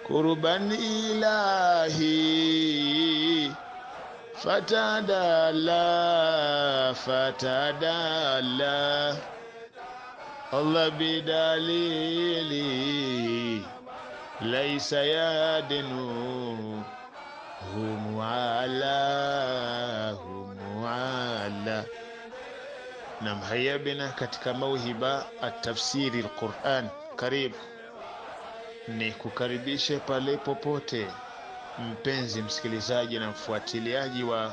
kurban ilahi fatadalla Allah bidalili laysa yadinu humuala. Nam, haya bina katika mauhiba at-tafsiri al-Qur'an. Karibu ni kukaribishe pale popote mpenzi msikilizaji na mfuatiliaji wa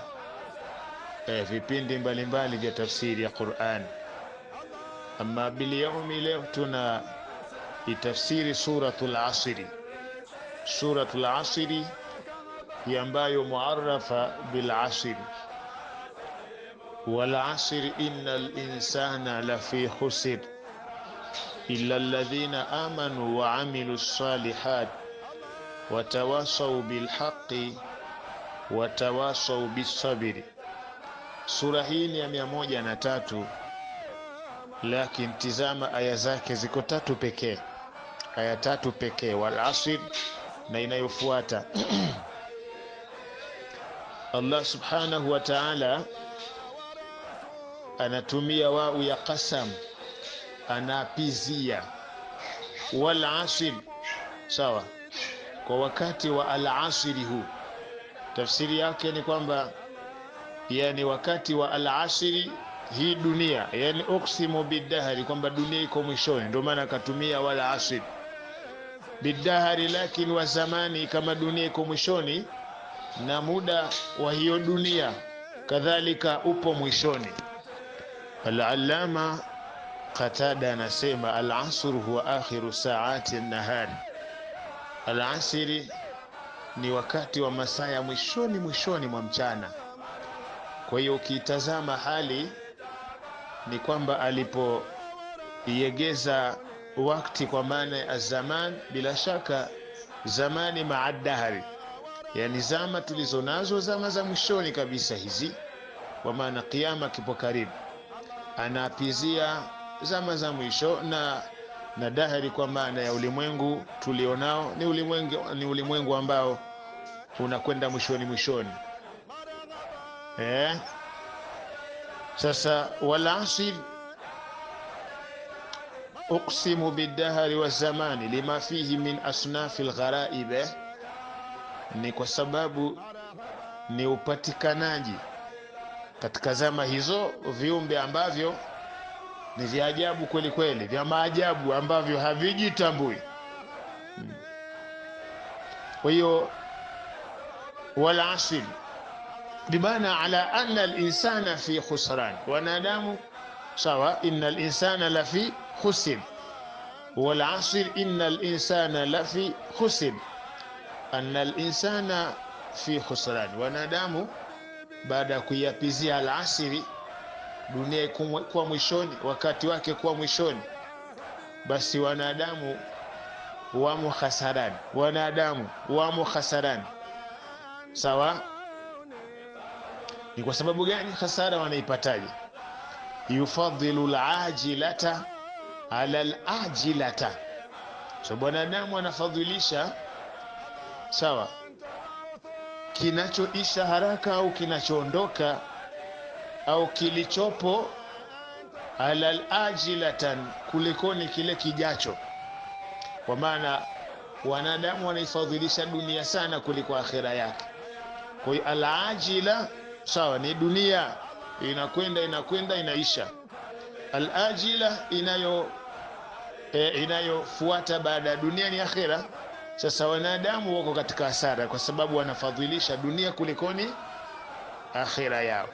vipindi mbalimbali vya tafsiri ya Qur'an. Amma bilyaumi, leo tuna itafsiri suratul asri. Suratul asri ambayo muarrafa bil asri. Wal asri innal insana lafi khusr illa alladhina amanu wa amilus salihat watawasaw bil haqqi watawasaw bis sabri. Sura hii ni ya 103, lakini tizama aya zake ziko 3 pekee. Aya 3 pekee, wal asr na inayofuata. Allah subhanahu wa ta'ala anatumia wau ya qasam, anapizia wal asr, sawa, kwa wakati wa al asri huu. Tafsiri yake ni kwamba yani wakati wa al asri hii dunia, yani uksimu bidahari, kwamba dunia iko mwishoni, ndio maana akatumia wal asr bidahari, lakini wa zamani, kama dunia iko mwishoni na muda wa hiyo dunia kadhalika upo mwishoni. Al-Allama Qatada anasema al-asr huwa akhiru saati an-nahar. Al-asri ni wakati wa masaa ya mwishoni mwa mchana. Kwa hiyo ukitazama hali ni kwamba alipoiegeza wakati kwa maana ya zaman, bila shaka zamani maadahari, yani zama tulizonazo, zama za mwishoni kabisa hizi, kwa maana kiyama kipo karibu. Anapizia zama za mwisho na dahari kwa maana ya ulimwengu tulionao ni ulimwengu ambao unakwenda mwishoni. Sasa wal asr uqsimu bidahari wa zamani lima fihi min asnafil gharaib, ni kwa sababu ni upatikanaji katika zama hizo viumbe ambavyo ni vya ajabu kweli kweli, vya maajabu ambavyo havijitambui. Kwa hiyo wal asr bimaana ala anna al-insana fi khusran, wanadamu sawa, innal insana lafi khusr, wal asr innal insana lafi khusr, anna al-insana fi khusran. Wanadamu baada ya kuyapizia al-asri, dunia kuwa mwishoni, wakati wake kuwa mwishoni, basi wanadamu wamo khasarani. Sawa, ni kwa sababu gani khasara wanaipataje? Yufadhilu al-ajilata ala al-ajilata. So wanadamu wanafadhilisha, sawa, kinachoisha haraka au kinachoondoka au kilichopo, ala al-ajilatan, kulikoni kile kijacho. Kwa maana wanadamu wanaifadhilisha dunia sana kuliko akhira yake. Kwa hiyo al-ajila, sawa, ni dunia inakwenda inaisha. Al-ajila inayofuata baada ya dunia ni akhira. Sasa wanadamu wako katika hasara kwa sababu wanafadhilisha dunia kulikoni akhira yao.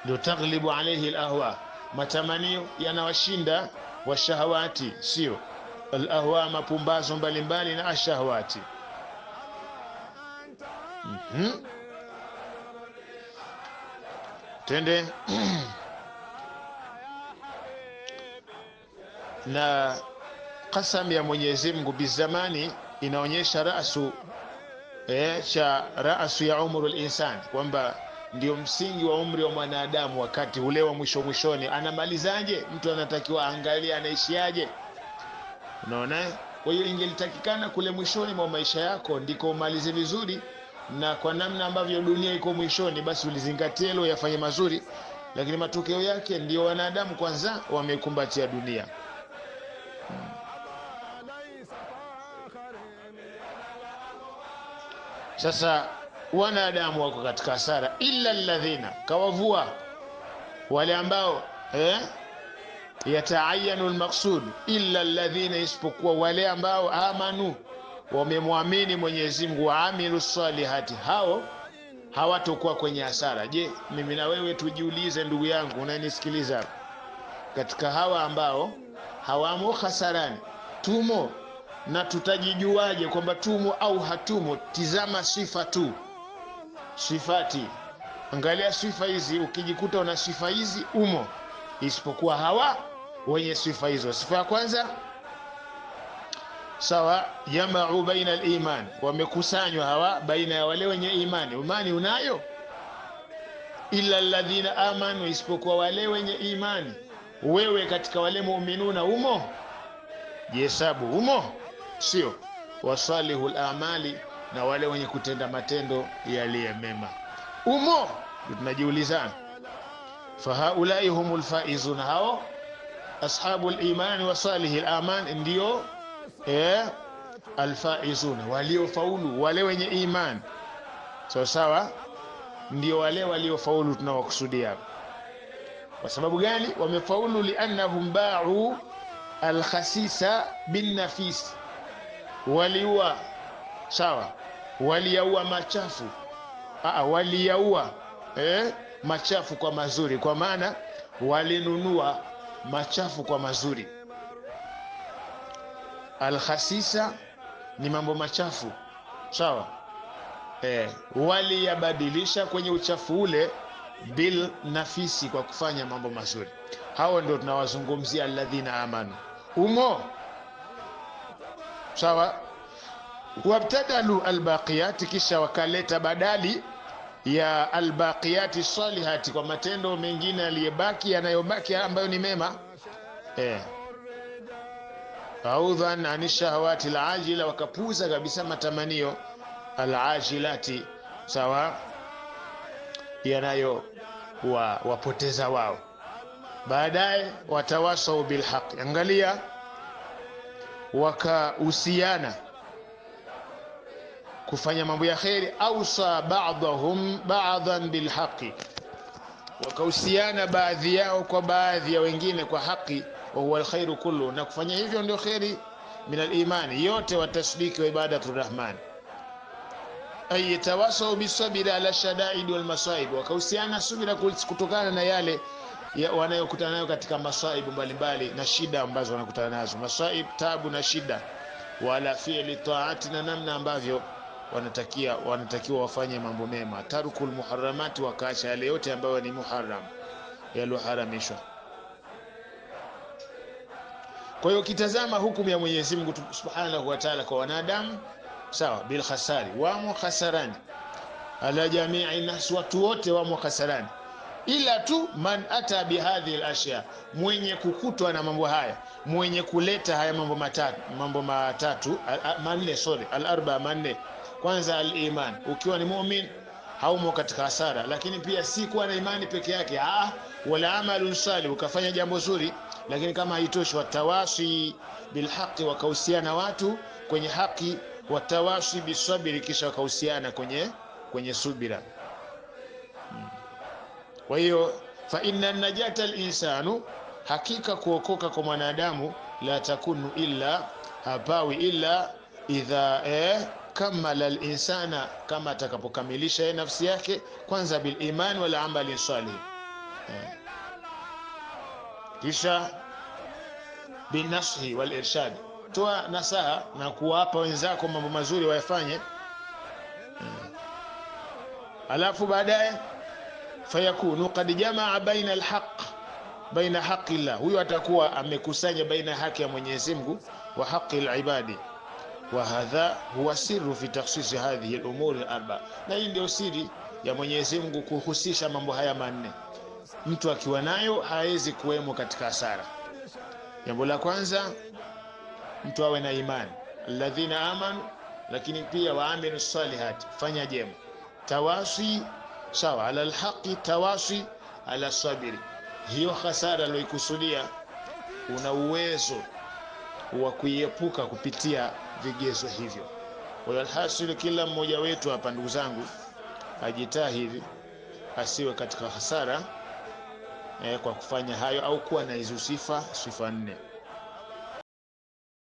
Ndio taglibu alayhi al-ahwa, matamanio yanawashinda washahawati, sio al-ahwa, mapumbazo mbalimbali na ashahawati. Tende na qasam ya Mwenyezi Mungu bizamani inaonyesha raasu ya umru al-insan, kwamba ndio msingi wa umri wa mwanadamu. Wakati ule wa mwishoni anamalizaje? Mtu anatakiwa angalie anaishiaje. Unaona? Kwa hiyo ingelitakikana kule mwishoni mwa maisha yako ndiko umalize vizuri, na kwa namna ambavyo dunia iko mwishoni, basi ulizingatie hilo, yafanye mazuri. Lakini matokeo yake ndio wanadamu kwanza wamekumbatia dunia. Sasa wanadamu wako katika hasara, illa alladhina, kawavua wale ambao yataayanu almaqsud, illa alladhina, isipokuwa wale ambao amanu, wamemwamini Mwenyezi Mungu, waamilu salihati, hao hawatakuwa kwenye hasara. Je, mimi na wewe tujiulize, ndugu yangu unanisikiliza, katika hawa ambao hawamo hasarani tumo? Na tutajijuaje kwamba tumo au hatumo? Tizama sifa tu, sifati, angalia sifa hizi. Ukijikuta una sifa hizi umo, isipokuwa hawa wenye sifa hizo. Sifa ya kwanza, sawa, jama'u baina al-iman, wamekusanywa hawa baina ya wale wenye imani. Imani unayo? Illa alladhina amanu, isipokuwa wale wenye imani. Wewe katika wale mu'minuna umo? Jihesabu umo, sio? Wasalihul amali, na wale wenye kutenda matendo yaliyo mema umo? Tunajiulizana. Fahaulai humul faizun, hao ashabul iman wa salihil aman ndio alfaizun, waliofaulu, wale wenye iman. Sawa, ndio wale waliofaulu tunawakusudia. Kwa sababu gani wamefaulu? Liannahum ba'u alkhasisa bin nafis, waliua, sawa, waliua machafu, waliua machafu kwa mazuri, kwa maana walinunua machafu kwa mazuri. Alkhasisa ni mambo machafu, sawa, waliyabadilisha kwenye uchafu ule bil nafisi, kwa kufanya mambo mazuri. Hao ndio tunawazungumzia alladhina amanu umo, sawa. Wabtadalu albaqiyati, kisha wakaleta badali ya albaqiyati salihati, kwa matendo mengine yaliyobaki, yanayobaki ambayo ni mema, audhan anishahawati alajila, wakapuza kabisa matamanio alajilati, sawa, yanayo wapoteza wao. Baadaye watawasau bilhaqi, angalia, wakahusiana kufanya mambo ya kheri. Ausa ba'dhum ba'dhan bilhaqi, wakahusiana baadhi yao kwa baadhi ya wengine kwa haki. Wa huwa alkhairu kullu, na kufanya hivyo ndio khairi min alimani yote, wa tasdiki wa ibadatu rahman. Ay tawasau bisabri ala shadaid wal masaib, wakahusiana subira kutokana na yale wanayokutana nayo katika masaibu mbalimbali na shida ambazo wanakutana nazo. Masaib, tabu na shida. Wala fi'li ta'ati, na namna ambavyo wanatakiwa wafanye mambo mema. Tarukul muharramati, wakaacha yale yote ambayo ni muharram, yaloharamishwa. Kwa hiyo kitazama hukumu ya Mwenyezi Mungu Subhanahu wa Ta'ala kwa wanadamu, sawa, bil khasari, wamo khasarani, ala jami'i nas, watu wote wamo khasarani, ila tu man ata bihadhihi alashya, mwenye kukutwa na mambo haya, mwenye kuleta haya mambo matatu manne, al-arba manne. Kwanza al-iman, ukiwa ni mu'min haumo katika hasara. Lakini pia si kuwa na imani peke yake, wala amalun salih, ukafanya jambo zuri, lakini kama haitoshi, watawasi bilhaqi, wakahusiana watu kwenye haki, watawasi bisabri, kisha wakahusiana kwenye subira. Kwa hiyo fa inna najata al-insanu, hakika kuokoka kwa mwanadamu, la takunu illa, hapawi illa idha kamala al-insana, kama atakapokamilisha nafsi yake kwanza bil iman wal amali salih, kisha bin nashi wal irshad, toa nasaha na kuwapa wenzako mambo mazuri wayafanye. Alafu baadaye fayakunu qad jamaa baina alhaq, baina haqqillah, huyo atakuwa amekusanya baina haki ya Mwenyezi Mungu wa haqi alibadi. Wa hadha huwa sirru fi takhsis hadhihi al-umur al-arba, na hii ndio siri ya Mwenyezi Mungu kuhusisha mambo haya manne. Mtu akiwa nayo hawezi kuwemo katika hasara. Jambo la kwanza, mtu awe na imani, alladhina amanu, lakini pia waamilu salihati, fanya jema. Tawasi sawa ala alhaqi, tawasi ala sabiri. Hiyo hasara aliyokusudia una uwezo wa kuiepuka kupitia vigezo hivyo. Kwa alhasil, kila mmoja wetu hapa, ndugu zangu, ajitahidi asiwe katika hasara kwa kufanya hayo au kuwa na hizo sifa 4.